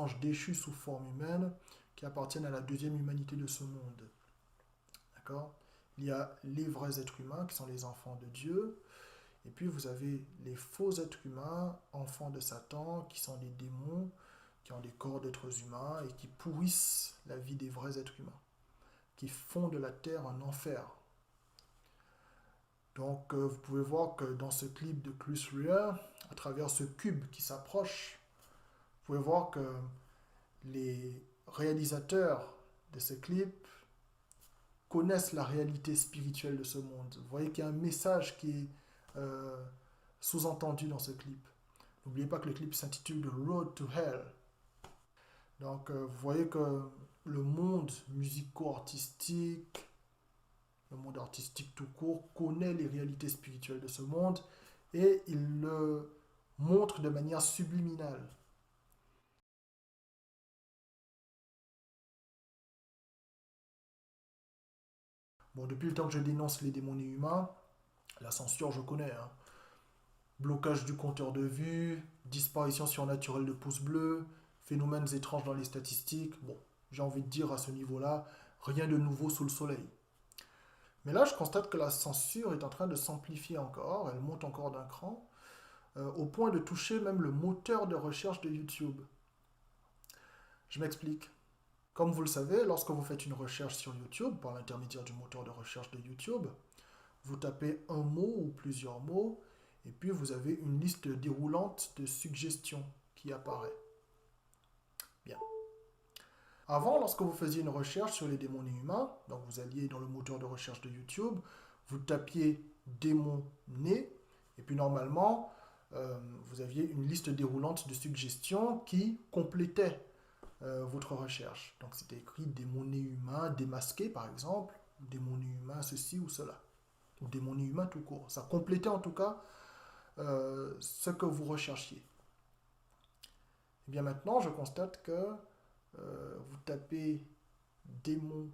anges déchus sous forme humaine qui appartiennent à la deuxième humanité de ce monde. D'accord? Il y a les vrais êtres humains qui sont les enfants de Dieu. Et puis vous avez les faux êtres humains, enfants de Satan, qui sont des démons, qui ont des corps d'êtres humains et qui pourrissent la vie des vrais êtres humains, qui font de la terre un enfer. Donc vous pouvez voir que dans ce clip de Chris Rea, à travers ce cube qui s'approche, vous pouvez voir que les réalisateurs de ce clip connaissent la réalité spirituelle de ce monde. Vous voyez qu'il y a un message qui est sous-entendu dans ce clip. N'oubliez pas que le clip s'intitule The Road to Hell. Donc vous voyez que le monde musico-artistique, le monde artistique tout court, connaît les réalités spirituelles de ce monde et il le montre de manière subliminale. Bon, depuis le temps que je dénonce les démons humains, la censure je connais, hein. Blocage du compteur de vues, disparition surnaturelle de pouces bleus, phénomènes étranges dans les statistiques. Bon, j'ai envie de dire à ce niveau-là, rien de nouveau sous le soleil. Mais là, je constate que la censure est en train de s'amplifier encore, elle monte encore d'un cran, au point de toucher même le moteur de recherche de YouTube. Je m'explique. Comme vous le savez, lorsque vous faites une recherche sur YouTube, par l'intermédiaire du moteur de recherche de YouTube, vous tapez un mot ou plusieurs mots, et puis vous avez une liste déroulante de suggestions qui apparaît. Bien. Avant, lorsque vous faisiez une recherche sur les démons humains, donc vous alliez dans le moteur de recherche de YouTube, vous tapiez démon nez, et puis normalement, vous aviez une liste déroulante de suggestions qui complétait votre recherche. Donc c'était écrit démon nez humain démasqué par exemple, démon nez humain ceci ou cela, ou démon nez humain tout court. Ça complétait en tout cas ce que vous recherchiez. Et bien maintenant, je constate que vous tapez démon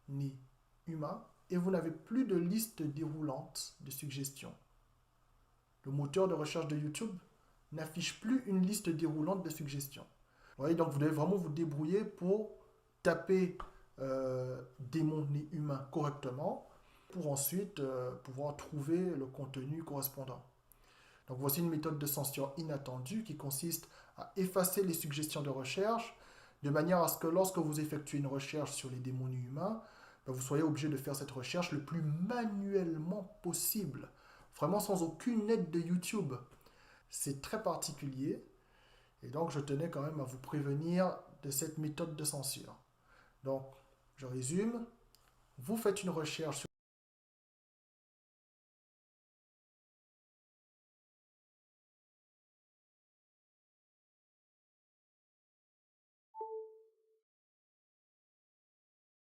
né humain et vous n'avez plus de liste déroulante de suggestions. Le moteur de recherche de YouTube n'affiche plus une liste déroulante de suggestions. Vous voyez, donc vous devez vraiment vous débrouiller pour taper démon né humain correctement pour ensuite pouvoir trouver le contenu correspondant. Donc voici une méthode de censure inattendue qui consiste à effacer les suggestions de recherche de manière à ce que lorsque vous effectuez une recherche sur les démons humains, vous soyez obligé de faire cette recherche le plus manuellement possible, vraiment sans aucune aide de YouTube. C'est très particulier et donc je tenais quand même à vous prévenir de cette méthode de censure. Donc, je résume, vous faites une recherche sur...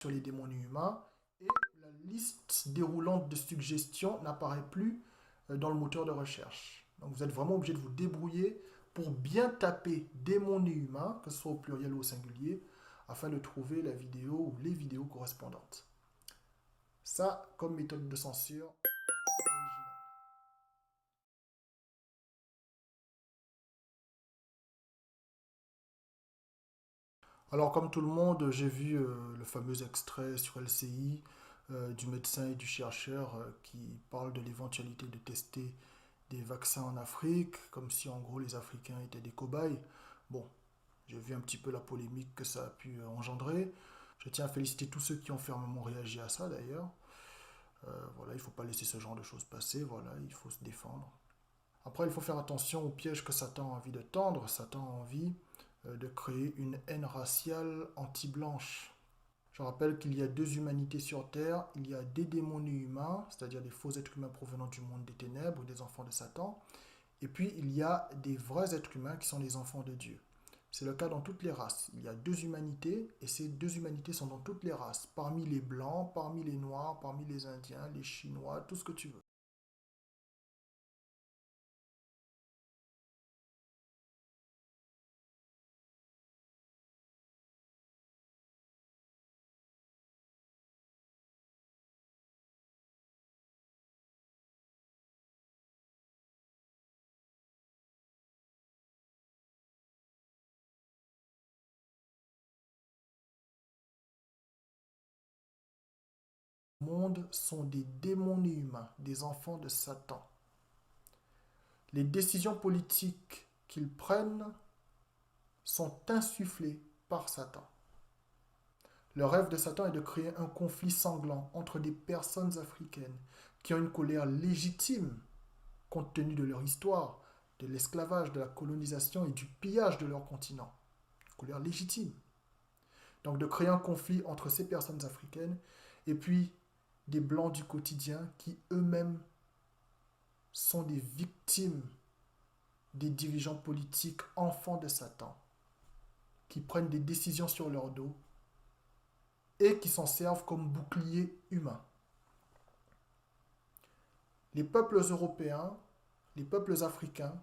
les démons humains et la liste déroulante de suggestions n'apparaît plus dans le moteur de recherche. Donc vous êtes vraiment obligé de vous débrouiller pour bien taper démons humains, que ce soit au pluriel ou au singulier, afin de trouver la vidéo ou les vidéos correspondantes. Ça, comme méthode de censure, c'est original. Alors, comme tout le monde, j'ai vu le fameux extrait sur LCI du médecin et du chercheur qui parle de l'éventualité de tester des vaccins en Afrique, comme si en gros les Africains étaient des cobayes. Bon, j'ai vu un petit peu la polémique que ça a pu engendrer. Je tiens à féliciter tous ceux qui ont fermement réagi à ça d'ailleurs. Voilà, il ne faut pas laisser ce genre de choses passer, voilà, il faut se défendre. Après, il faut faire attention au piège que Satan a envie de tendre. Satan a envie de créer une haine raciale anti-blanche. Je rappelle qu'il y a deux humanités sur Terre. Il y a des démons humains, c'est-à-dire des faux êtres humains provenant du monde des ténèbres, des enfants de Satan. Et puis, il y a des vrais êtres humains qui sont les enfants de Dieu. C'est le cas dans toutes les races. Il y a deux humanités, et ces deux humanités sont dans toutes les races. Parmi les blancs, parmi les noirs, parmi les indiens, les chinois, tout ce que tu veux. monde sont des démons humains, des enfants de Satan. Les décisions politiques qu'ils prennent sont insufflées par Satan. Le rêve de Satan est de créer un conflit sanglant entre des personnes africaines qui ont une colère légitime compte tenu de leur histoire, de l'esclavage, de la colonisation et du pillage de leur continent. Colère légitime. Donc de créer un conflit entre ces personnes africaines et puis des blancs du quotidien qui eux-mêmes sont des victimes des dirigeants politiques enfants de Satan, qui prennent des décisions sur leur dos et qui s'en servent comme bouclier humain. Les peuples européens, les peuples africains,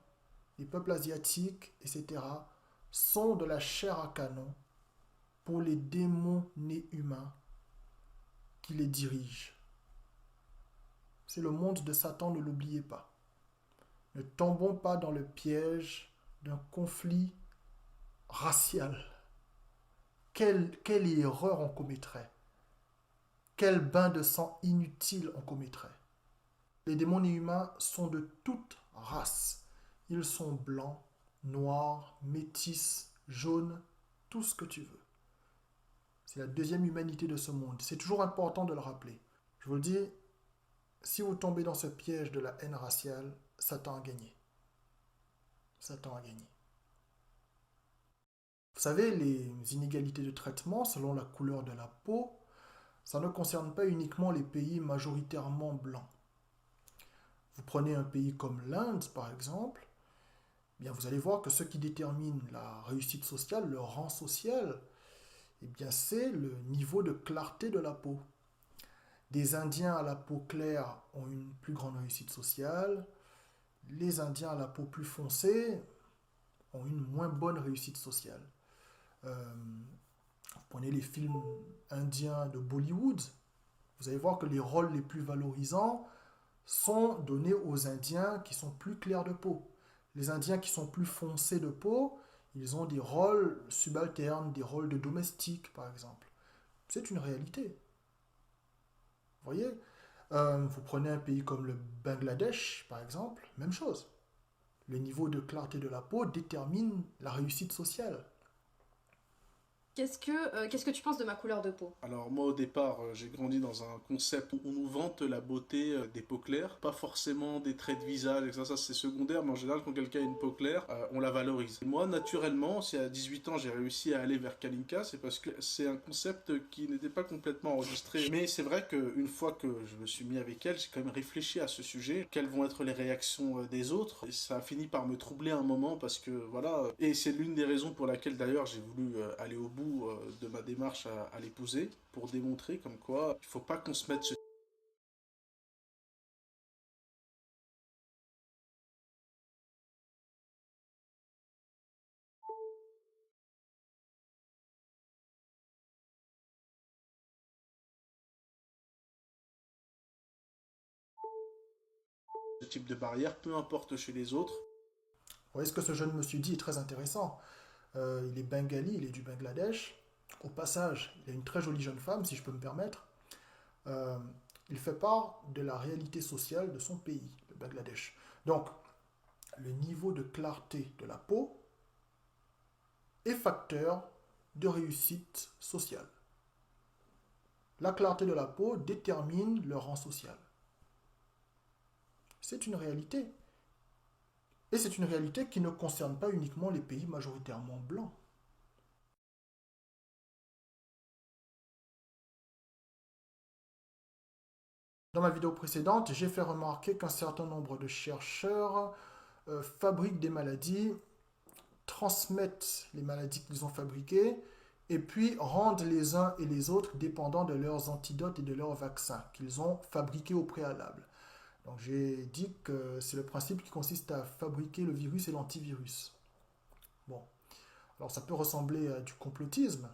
les peuples asiatiques, etc., sont de la chair à canon pour les démons nés humains qui les dirigent. C'est le monde de Satan, ne l'oubliez pas. Ne tombons pas dans le piège d'un conflit racial. Quelle erreur on commettrait? Quel bain de sang inutile on commettrait? Les démons humains sont de toute race. Ils sont blancs, noirs, métis, jaunes, tout ce que tu veux. C'est la deuxième humanité de ce monde. C'est toujours important de le rappeler. Je vous le dis, si vous tombez dans ce piège de la haine raciale, Satan a gagné. Satan a gagné. Vous savez, les inégalités de traitement selon la couleur de la peau, ça ne concerne pas uniquement les pays majoritairement blancs. Vous prenez un pays comme l'Inde, par exemple, eh bien vous allez voir que ce qui détermine la réussite sociale, le rang social, eh bien c'est le niveau de clarté de la peau. Des Indiens à la peau claire ont une plus grande réussite sociale, les Indiens à la peau plus foncée ont une moins bonne réussite sociale. Vous prenez les films indiens de Bollywood, vous allez voir que les rôles les plus valorisants sont donnés aux Indiens qui sont plus clairs de peau. Les Indiens qui sont plus foncés de peau, ils ont des rôles subalternes, des rôles de domestiques, par exemple. C'est une réalité. Vous voyez, vous prenez un pays comme le Bangladesh, par exemple, même chose. Le niveau de clarté de la peau détermine la réussite sociale. Qu'est-ce que tu penses de ma couleur de peau? Alors moi au départ j'ai grandi dans un concept où on nous vante la beauté des peaux claires, pas forcément des traits de visage, et ça c'est secondaire, mais en général quand quelqu'un a une peau claire, on la valorise. Et moi naturellement, si à 18 ans j'ai réussi à aller vers Kalinka, c'est parce que c'est un concept qui n'était pas complètement enregistré. Mais c'est vrai qu'une fois que je me suis mis avec elle, j'ai quand même réfléchi à ce sujet, quelles vont être les réactions des autres, et ça a fini par me troubler un moment parce que voilà, et c'est l'une des raisons pour laquelle d'ailleurs j'ai voulu aller au bout de ma démarche à l'épouser pour démontrer comme quoi il faut pas qu'on se mette ce type de barrière, peu importe chez les autres. Vous voyez ce que ce jeune monsieur dit est très intéressant. Il est bengali, il est du Bangladesh. Au passage, il a une très jolie jeune femme, si je peux me permettre. Euh, il fait part de la réalité sociale de son pays, le Bangladesh. Donc, le niveau de clarté de la peau est facteur de réussite sociale. La clarté de la peau détermine le rang social. C'est une réalité. Et c'est une réalité qui ne concerne pas uniquement les pays majoritairement blancs. Dans ma vidéo précédente, j'ai fait remarquer qu'un certain nombre de chercheurs fabriquent des maladies, transmettent les maladies qu'ils ont fabriquées, et puis rendent les uns et les autres dépendants de leurs antidotes et de leurs vaccins qu'ils ont fabriqués au préalable. Donc j'ai dit que c'est le principe qui consiste à fabriquer le virus et l'antivirus. Bon, alors ça peut ressembler à du complotisme,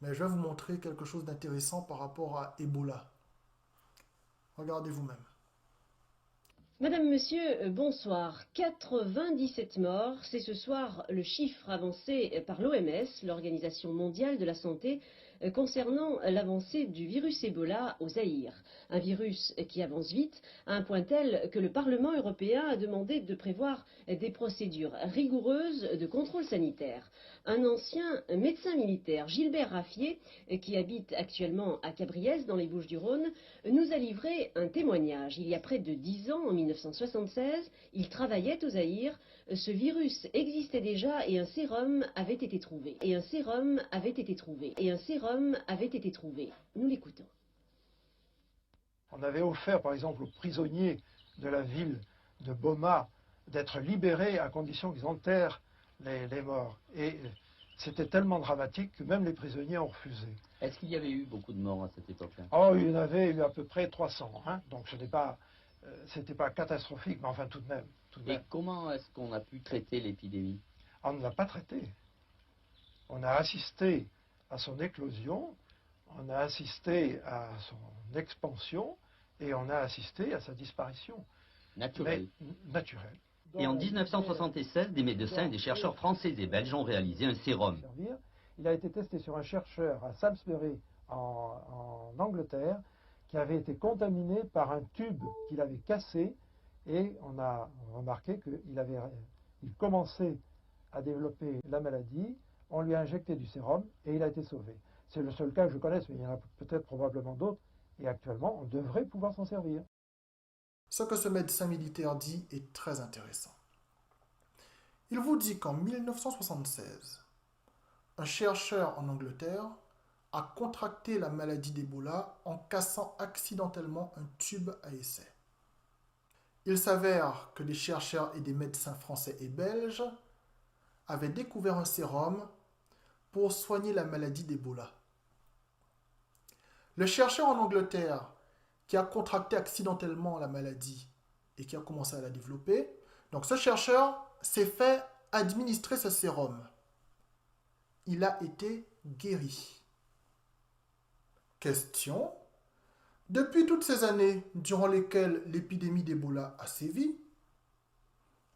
mais je vais vous montrer quelque chose d'intéressant par rapport à Ebola. Regardez vous-même. Madame, monsieur, bonsoir. 97 morts, c'est ce soir le chiffre avancé par l'OMS, l'Organisation mondiale de la santé, concernant l'avancée du virus Ebola au Zaïre. Un virus qui avance vite, à un point tel que le Parlement européen a demandé de prévoir des procédures rigoureuses de contrôle sanitaire. Un ancien médecin militaire, Gilbert Raffier, qui habite actuellement à Cabriès, dans les Bouches-du-Rhône, nous a livré un témoignage. Il y a près de 10 ans, en 1976, il travaillait au Zaïre. Ce virus existait déjà et un sérum avait été trouvé. Et un sérum avait été trouvé. Et un sérum avait été trouvé. Nous l'écoutons. On avait offert, par exemple, aux prisonniers de la ville de Boma d'être libérés à condition qu'ils enterrent les morts. Et c'était tellement dramatique que même les prisonniers ont refusé. Est-ce qu'il y avait eu beaucoup de morts à cette époque-là? Oh, il y en avait eu à peu près 300, hein, donc ce n'est pas, c'était pas catastrophique, mais enfin tout de même. Tout de Et même. comment est-ce qu'on a pu traiter l'épidémie? On ne l'a pas traité. On a assisté à son éclosion, on a assisté à son expansion et on a assisté à sa disparition. Naturelle. Mais naturelle. Et en 1976, des médecins et des chercheurs français et belges ont réalisé un sérum. Il a été testé sur un chercheur à Salisbury, en Angleterre, qui avait été contaminé par un tube qu'il avait cassé, et on a remarqué qu'il commençait à développer la maladie. On lui a injecté du sérum et il a été sauvé. C'est le seul cas que je connaisse, mais il y en a peut-être probablement d'autres, et actuellement, on devrait pouvoir s'en servir. Ce que ce médecin militaire dit est très intéressant. Il vous dit qu'en 1976, un chercheur en Angleterre a contracté la maladie d'Ebola en cassant accidentellement un tube à essai. Il s'avère que des chercheurs et des médecins français et belges avaient découvert un sérum pour soigner la maladie d'Ebola. Le chercheur en Angleterre qui a contracté accidentellement la maladie et qui a commencé à la développer, donc ce chercheur s'est fait administrer ce sérum. Il a été guéri. Question. Depuis toutes ces années durant lesquelles l'épidémie d'Ebola a sévi,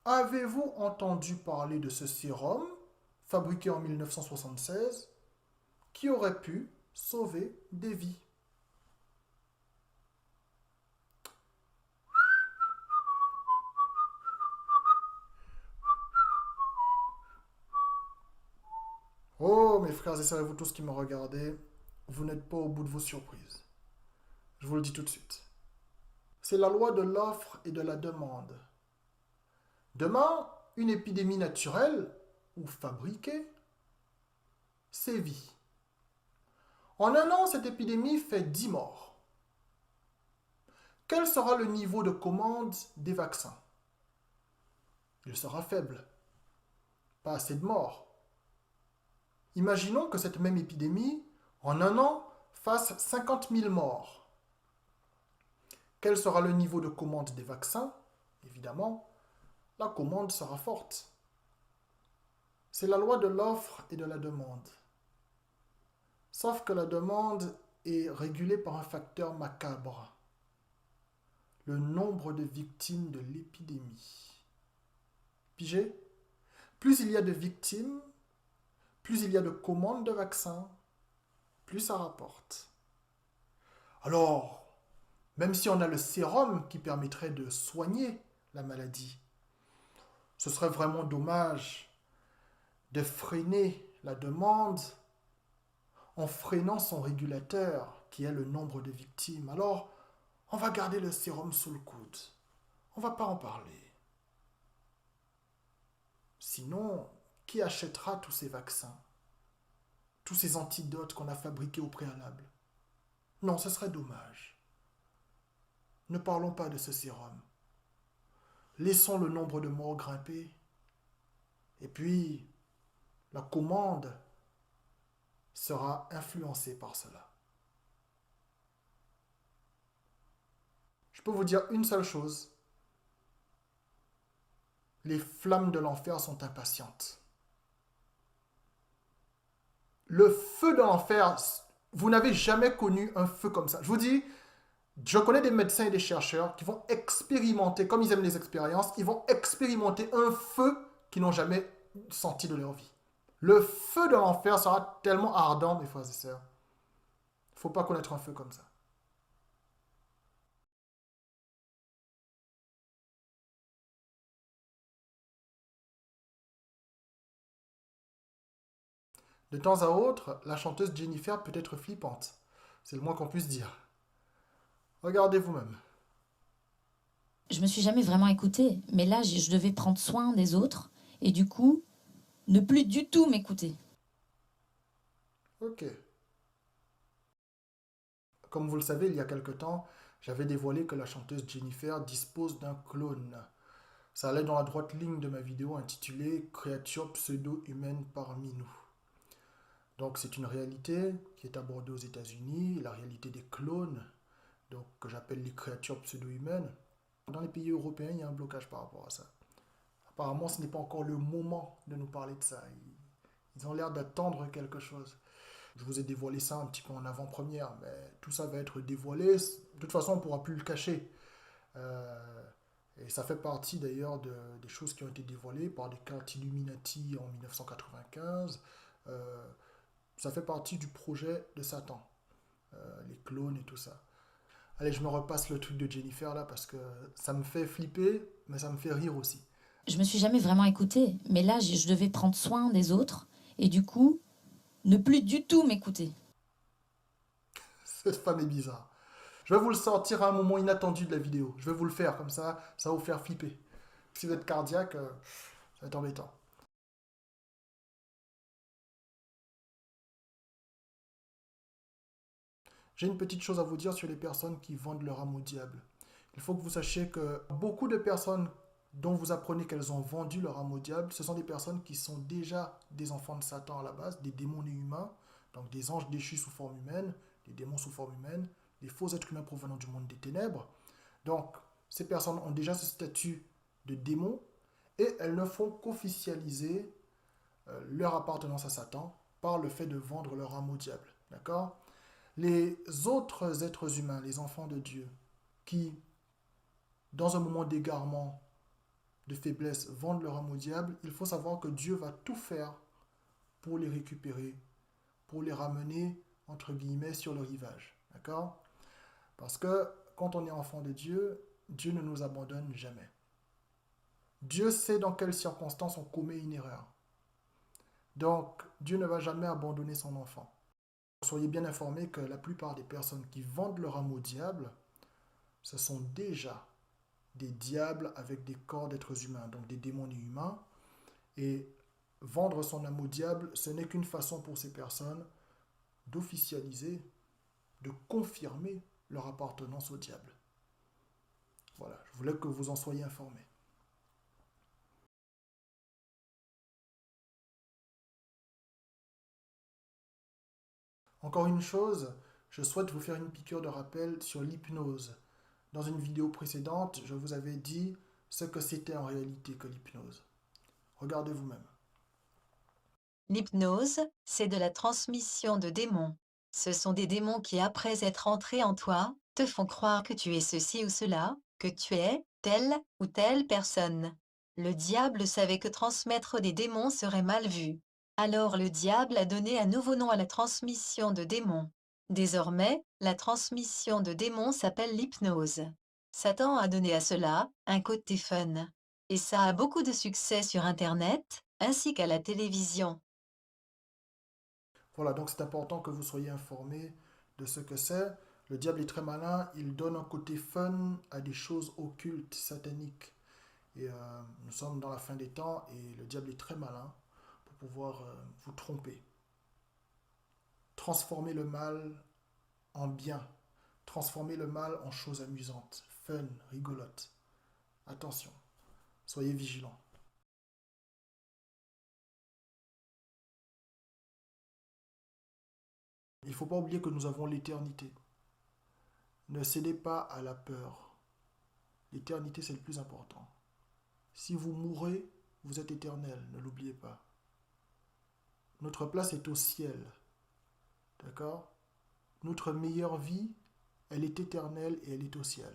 avez-vous entendu parler de ce sérum fabriqué en 1976 qui aurait pu sauver des vies? Oh, mes frères et sœurs, et vous tous qui me regardez, vous n'êtes pas au bout de vos surprises. Je vous le dis tout de suite. C'est la loi de l'offre et de la demande. Demain, une épidémie naturelle ou fabriquée sévit. En un an, cette épidémie fait 10 morts. Quel sera le niveau de commande des vaccins? Il sera faible. Pas assez de morts. Imaginons que cette même épidémie, en un an, fasse 50 000 morts. Quel sera le niveau de commande des vaccins? Évidemment, la commande sera forte. C'est la loi de l'offre et de la demande. Sauf que la demande est régulée par un facteur macabre. Le nombre de victimes de l'épidémie. Pigé? Plus il y a de victimes, plus il y a de commandes de vaccins, plus ça rapporte. Alors, même si on a le sérum qui permettrait de soigner la maladie, ce serait vraiment dommage de freiner la demande en freinant son régulateur, qui est le nombre de victimes. Alors, on va garder le sérum sous le coude. On ne va pas en parler. Sinon, qui achètera tous ces vaccins? Tous ces antidotes qu'on a fabriqués au préalable? Non, ce serait dommage. Ne parlons pas de ce sérum. Laissons le nombre de morts grimper. Et puis, la commande sera influencée par cela. Je peux vous dire une seule chose. Les flammes de l'enfer sont impatientes. Le feu de l'enfer, vous n'avez jamais connu un feu comme ça. Je vous dis, Je connais des médecins et des chercheurs qui vont expérimenter, comme ils aiment les expériences, ils vont expérimenter un feu qu'ils n'ont jamais senti de leur vie. Le feu de l'enfer sera tellement ardent, mes frères et sœurs. Il ne faut pas connaître un feu comme ça. De temps à autre, la chanteuse Jennifer peut être flippante. C'est le moins qu'on puisse dire. Regardez vous-même. Je me suis jamais vraiment écoutée, mais là, je devais prendre soin des autres et du coup, ne plus du tout m'écouter. Ok. Comme vous le savez, il y a quelque temps, j'avais dévoilé que la chanteuse Jennifer dispose d'un clone. Ça allait dans la droite ligne de ma vidéo intitulée Créature pseudo-humaine parmi nous. Donc c'est une réalité qui est abordée aux États-Unis, la réalité des clones, donc que j'appelle les créatures pseudo-humaines. Dans les pays européens, il y a un blocage par rapport à ça. Apparemment, ce n'est pas encore le moment de nous parler de ça. Ils ont l'air d'attendre quelque chose. Je vous ai dévoilé ça un petit peu en avant-première, mais tout ça va être dévoilé. De toute façon, on ne pourra plus le cacher. Et ça fait partie d'ailleurs des choses qui ont été dévoilées par des cartes Illuminati en 1995. Ça fait partie du projet de Satan, les clones et tout ça. Allez, je me repasse le truc de Jennifer là parce que ça me fait flipper, mais ça me fait rire aussi. Je me suis jamais vraiment écoutée, mais là, je devais prendre soin des autres et du coup, ne plus du tout m'écouter. Cette femme est bizarre. Je vais vous le sortir à un moment inattendu de la vidéo. Je vais vous le faire comme ça va vous faire flipper. Si vous êtes cardiaque, ça va être embêtant. J'ai une petite chose à vous dire sur les personnes qui vendent leur âme au diable. Il faut que vous sachiez que beaucoup de personnes dont vous apprenez qu'elles ont vendu leur âme au diable, ce sont des personnes qui sont déjà des enfants de Satan à la base, des démons nés humains, donc des anges déchus sous forme humaine, des démons sous forme humaine, des faux êtres humains provenant du monde des ténèbres. Donc, ces personnes ont déjà ce statut de démons et elles ne font qu'officialiser leur appartenance à Satan par le fait de vendre leur âme au diable. D'accord ? Les autres êtres humains, les enfants de Dieu, qui, dans un moment d'égarement, de faiblesse, vendent leur âme au diable, il faut savoir que Dieu va tout faire pour les récupérer, pour les ramener, entre guillemets, sur le rivage. D'accord ? Parce que quand on est enfant de Dieu, Dieu ne nous abandonne jamais. Dieu sait dans quelles circonstances on commet une erreur. Donc, Dieu ne va jamais abandonner son enfant. Soyez bien informés que la plupart des personnes qui vendent leur âme au diable, ce sont déjà des diables avec des corps d'êtres humains, donc des démons et humains. Et vendre son âme au diable, ce n'est qu'une façon pour ces personnes d'officialiser, de confirmer leur appartenance au diable. Voilà, je voulais que vous en soyez informés. Encore une chose, je souhaite vous faire une piqûre de rappel sur l'hypnose. Dans une vidéo précédente, je vous avais dit ce que c'était en réalité que l'hypnose. Regardez vous-même. L'hypnose, c'est de la transmission de démons. Ce sont des démons qui, après être entrés en toi, te font croire que tu es ceci ou cela, que tu es telle ou telle personne. Le diable savait que transmettre des démons serait mal vu. Alors le diable a donné un nouveau nom à la transmission de démons. Désormais, la transmission de démons s'appelle l'hypnose. Satan a donné à cela un côté fun. Et ça a beaucoup de succès sur Internet, ainsi qu'à la télévision. Voilà, donc c'est important que vous soyez informés de ce que c'est. Le diable est très malin, il donne un côté fun à des choses occultes, sataniques. Et nous sommes dans la fin des temps et le diable est très malin pour pouvoir vous tromper. Transformer le mal en bien. Transformer le mal en choses amusantes, fun, rigolotes. Attention, soyez vigilants. Il ne faut pas oublier que nous avons l'éternité. Ne cédez pas à la peur. L'éternité, c'est le plus important. Si vous mourrez, vous êtes éternel, ne l'oubliez pas. Notre place est au ciel. D'accord ? Notre meilleure vie, elle est éternelle et elle est au ciel.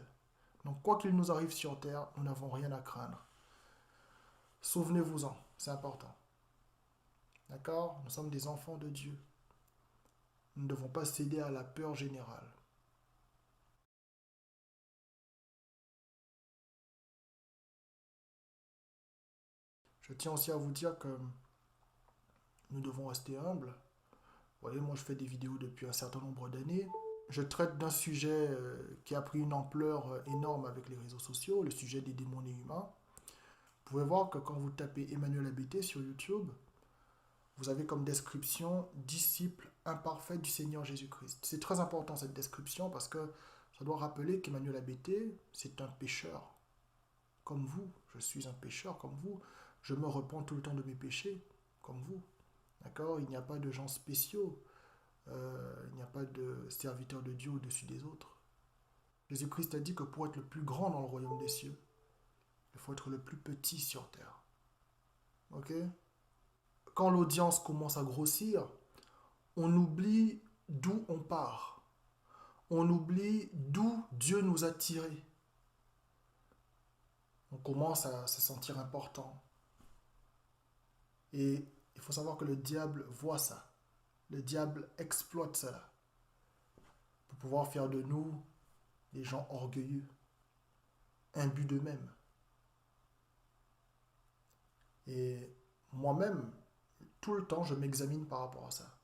Donc quoi qu'il nous arrive sur terre, nous n'avons rien à craindre. Souvenez-vous-en, c'est important. D'accord? Nous sommes des enfants de Dieu. Nous ne devons pas céder à la peur générale. Je tiens aussi à vous dire que nous devons rester humbles. Vous voyez, moi je fais des vidéos depuis un certain nombre d'années. Je traite d'un sujet qui a pris une ampleur énorme avec les réseaux sociaux, le sujet des démons humains. Vous pouvez voir que quand vous tapez Emmanuel ABT sur YouTube, vous avez comme description « Disciple imparfait du Seigneur Jésus-Christ ». C'est très important cette description parce que ça doit rappeler qu'Emmanuel ABT, c'est un pécheur. Comme vous, je suis un pécheur comme vous. Je me repens tout le temps de mes péchés, comme vous. D'accord? Il n'y a pas de gens spéciaux. Il n'y a pas de serviteur de Dieu au-dessus des autres. Jésus-Christ a dit que pour être le plus grand dans le royaume des cieux, il faut être le plus petit sur terre. Ok? Quand l'audience commence à grossir, on oublie d'où on part. On oublie d'où Dieu nous a tirés. On commence à se sentir important. Et il faut savoir que le diable voit ça. Le diable exploite cela pour pouvoir faire de nous des gens orgueilleux, imbus d'eux-mêmes. Et moi-même, tout le temps, je m'examine par rapport à ça.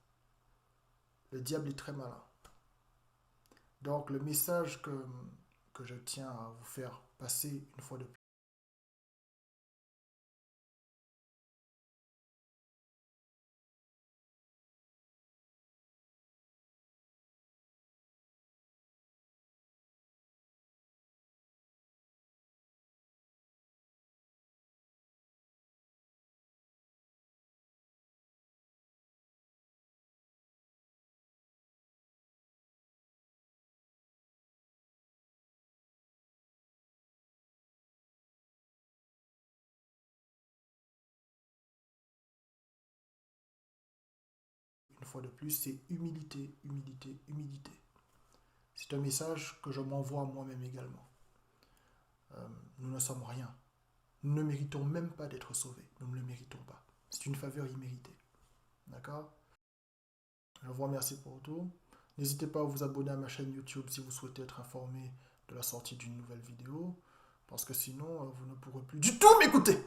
Le diable est très malin. Donc, le message que je tiens à vous faire passer une fois de plus, c'est humilité, humilité, humilité. C'est un message que je m'envoie à moi-même également. Nous ne sommes rien. Nous ne méritons même pas d'être sauvés. Nous ne le méritons pas. C'est une faveur imméritée. D'accord? Je vous remercie pour tout. N'hésitez pas à vous abonner à ma chaîne YouTube si vous souhaitez être informé de la sortie d'une nouvelle vidéo. Parce que sinon, vous ne pourrez plus du tout m'écouter.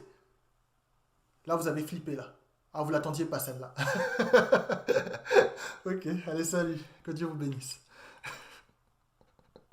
Là, vous avez flippé, là. Ah, vous l'attendiez pas, celle-là. Ok, allez, salut. Que Dieu vous bénisse.